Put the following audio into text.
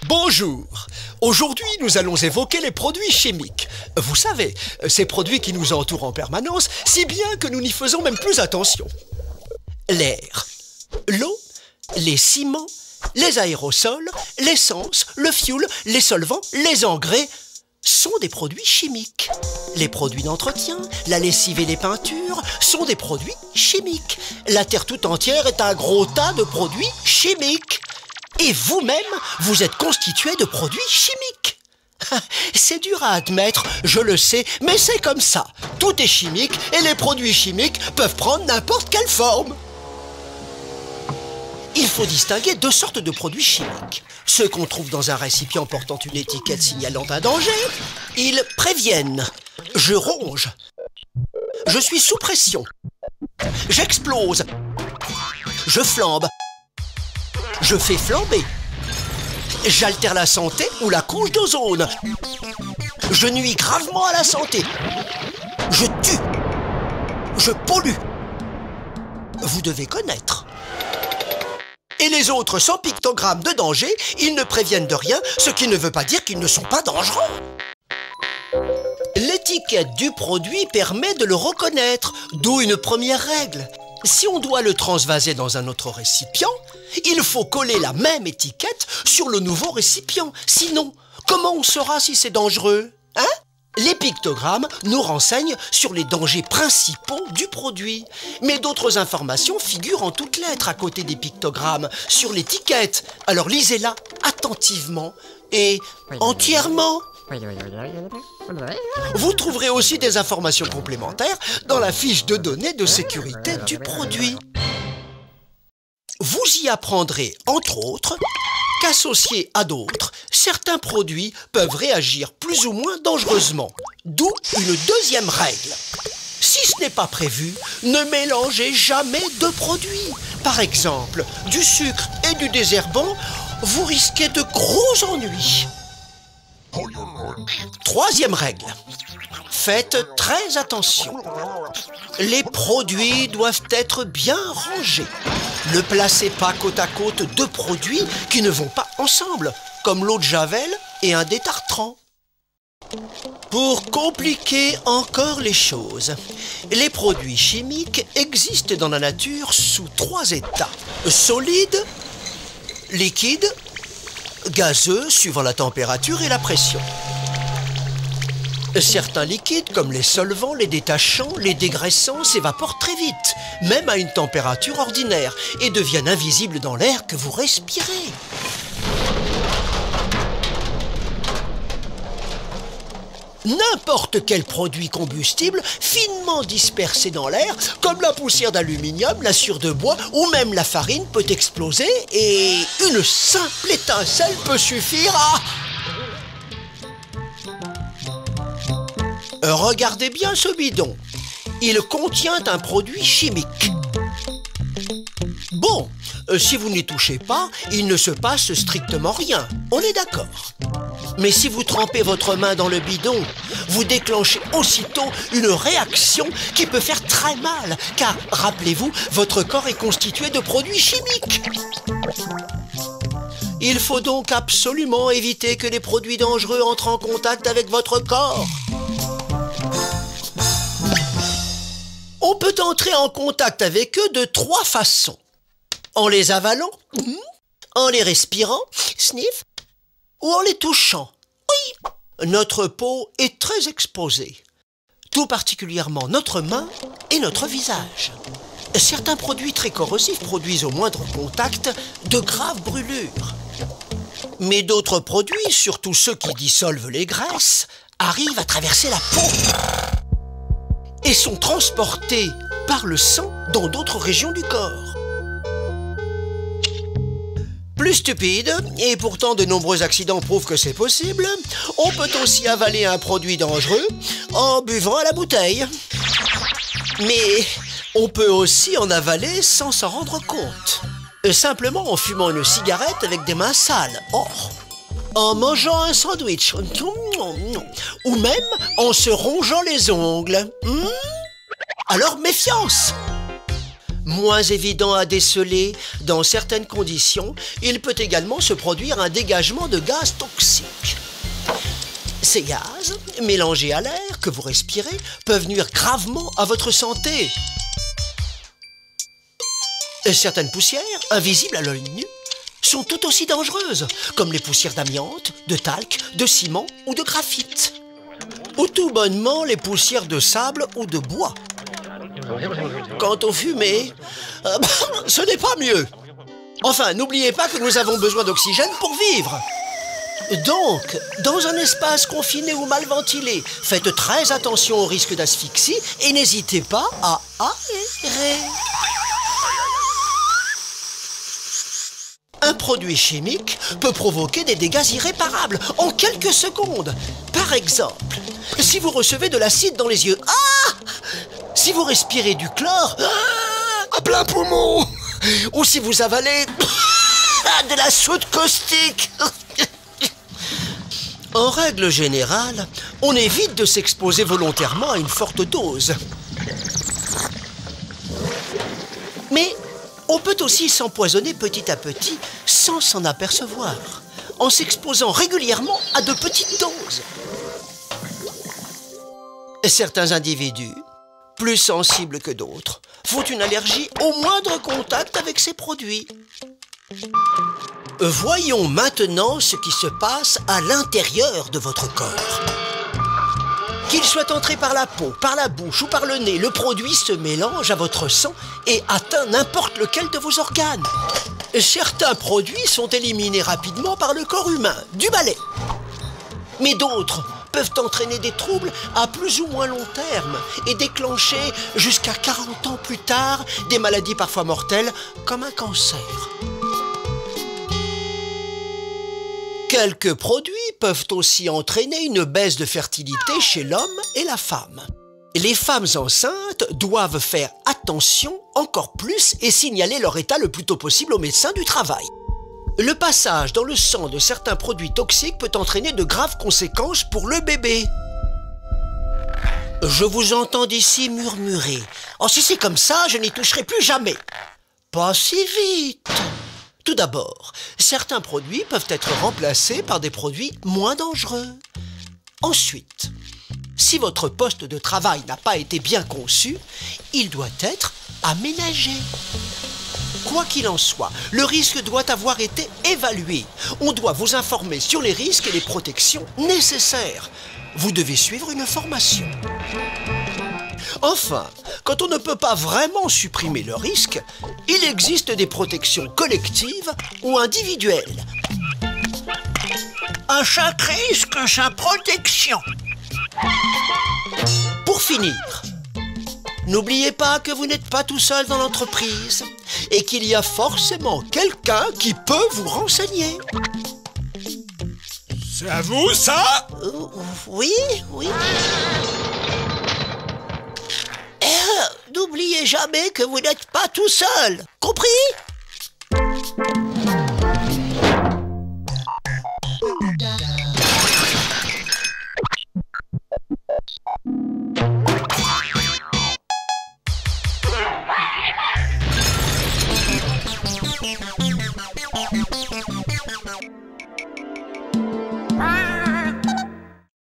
Bonjour. Aujourd'hui, nous allons évoquer les produits chimiques. Vous savez, ces produits qui nous entourent en permanence, si bien que nous n'y faisons même plus attention. L'air, l'eau, les ciments, les aérosols, l'essence, le fioul, les solvants, les engrais sont des produits chimiques. Les produits d'entretien, la lessive et les peintures sont des produits chimiques. La Terre tout entière est un gros tas de produits chimiques. Et vous-même, vous êtes constitué de produits chimiques. C'est dur à admettre, je le sais, mais c'est comme ça. Tout est chimique et les produits chimiques peuvent prendre n'importe quelle forme. Il faut distinguer deux sortes de produits chimiques. Ceux qu'on trouve dans un récipient portant une étiquette signalant un danger, ils préviennent. Je ronge. Je suis sous pression. J'explose. Je flambe. Je fais flamber. J'altère la santé ou la couche d'ozone. Je nuis gravement à la santé. Je tue. Je pollue. Vous devez connaître. Et les autres sans pictogramme de danger, ils ne préviennent de rien, ce qui ne veut pas dire qu'ils ne sont pas dangereux. L'étiquette du produit permet de le reconnaître, d'où une première règle. Si on doit le transvaser dans un autre récipient, il faut coller la même étiquette sur le nouveau récipient. Sinon, comment on saura si c'est dangereux, hein? Les pictogrammes nous renseignent sur les dangers principaux du produit. Mais d'autres informations figurent en toutes lettres à côté des pictogrammes, sur l'étiquette. Alors lisez-la attentivement et entièrement. Vous trouverez aussi des informations complémentaires dans la fiche de données de sécurité du produit. Vous y apprendrez, entre autres, qu'associés à d'autres, certains produits peuvent réagir plus ou moins dangereusement. D'où une deuxième règle. Si ce n'est pas prévu, ne mélangez jamais deux produits. Par exemple, du sucre et du désherbant, vous risquez de gros ennuis. Troisième règle. Faites très attention. Les produits doivent être bien rangés. Ne placez pas côte à côte deux produits qui ne vont pas ensemble, comme l'eau de Javel et un détartrant. Pour compliquer encore les choses, les produits chimiques existent dans la nature sous trois états. Solide, liquide, gazeux suivant la température et la pression. Certains liquides, comme les solvants, les détachants, les dégraissants, s'évaporent très vite, même à une température ordinaire, et deviennent invisibles dans l'air que vous respirez. N'importe quel produit combustible finement dispersé dans l'air, comme la poussière d'aluminium, la sciure de bois ou même la farine peut exploser et une simple étincelle peut suffire à... Regardez bien ce bidon. Il contient un produit chimique. Bon, si vous n'y touchez pas, il ne se passe strictement rien. On est d'accord. Mais si vous trempez votre main dans le bidon, vous déclenchez aussitôt une réaction qui peut faire très mal, car, rappelez-vous, votre corps est constitué de produits chimiques. Il faut donc absolument éviter que les produits dangereux entrent en contact avec votre corps. On peut entrer en contact avec eux de trois façons. En les avalant, en les respirant, sniff, ou en les touchant. Oui, notre peau est très exposée, tout particulièrement notre main et notre visage. Certains produits très corrosifs produisent au moindre contact de graves brûlures. Mais d'autres produits, surtout ceux qui dissolvent les graisses, arrivent à traverser la peau et sont transportés par le sang dans d'autres régions du corps. Plus stupide, et pourtant de nombreux accidents prouvent que c'est possible, on peut aussi avaler un produit dangereux en buvant à la bouteille. Mais on peut aussi en avaler sans s'en rendre compte. Simplement en fumant une cigarette avec des mains sales. En mangeant un sandwich. Ou même en se rongeant les ongles. Alors méfiance! Moins évident à déceler, dans certaines conditions, il peut également se produire un dégagement de gaz toxiques. Ces gaz, mélangés à l'air que vous respirez, peuvent nuire gravement à votre santé. Certaines poussières, invisibles à l'œil nu, sont tout aussi dangereuses, comme les poussières d'amiante, de talc, de ciment ou de graphite. Ou tout bonnement les poussières de sable ou de bois. Quant aux fumées, ce n'est pas mieux. Enfin, n'oubliez pas que nous avons besoin d'oxygène pour vivre. Donc, dans un espace confiné ou mal ventilé, faites très attention au risque d'asphyxie et n'hésitez pas à aérer. Un produit chimique peut provoquer des dégâts irréparables en quelques secondes. Par exemple, si vous recevez de l'acide dans les yeux, si vous respirez du chlore, à plein poumon, ou si vous avalez de la soude caustique. En règle générale, on évite de s'exposer volontairement à une forte dose. Mais on peut aussi s'empoisonner petit à petit sans s'en apercevoir, en s'exposant régulièrement à de petites doses. Certains individus, plus sensibles que d'autres, font une allergie au moindre contact avec ces produits. Voyons maintenant ce qui se passe à l'intérieur de votre corps. Qu'il soit entré par la peau, par la bouche ou par le nez, le produit se mélange à votre sang et atteint n'importe lequel de vos organes. Certains produits sont éliminés rapidement par le corps humain, du balai. Mais d'autres peuvent entraîner des troubles à plus ou moins long terme et déclencher jusqu'à 40 ans plus tard des maladies parfois mortelles comme un cancer. Quelques produits peuvent aussi entraîner une baisse de fertilité chez l'homme et la femme. Les femmes enceintes doivent faire attention encore plus et signaler leur état le plus tôt possible au médecin du travail. Le passage dans le sang de certains produits toxiques peut entraîner de graves conséquences pour le bébé. Je vous entends d'ici murmurer. « Oh, si c'est comme ça, je n'y toucherai plus jamais !» Pas si vite. Tout d'abord, certains produits peuvent être remplacés par des produits moins dangereux. Ensuite, si votre poste de travail n'a pas été bien conçu, il doit être aménagé. Quoi qu'il en soit, le risque doit avoir été évalué. On doit vous informer sur les risques et les protections nécessaires. Vous devez suivre une formation. Enfin, quand on ne peut pas vraiment supprimer le risque, il existe des protections collectives ou individuelles. À chaque risque, sa protection. Pour finir, n'oubliez pas que vous n'êtes pas tout seul dans l'entreprise et qu'il y a forcément quelqu'un qui peut vous renseigner. C'est à vous, ça? Oui. N'oubliez jamais que vous n'êtes pas tout seul. Compris?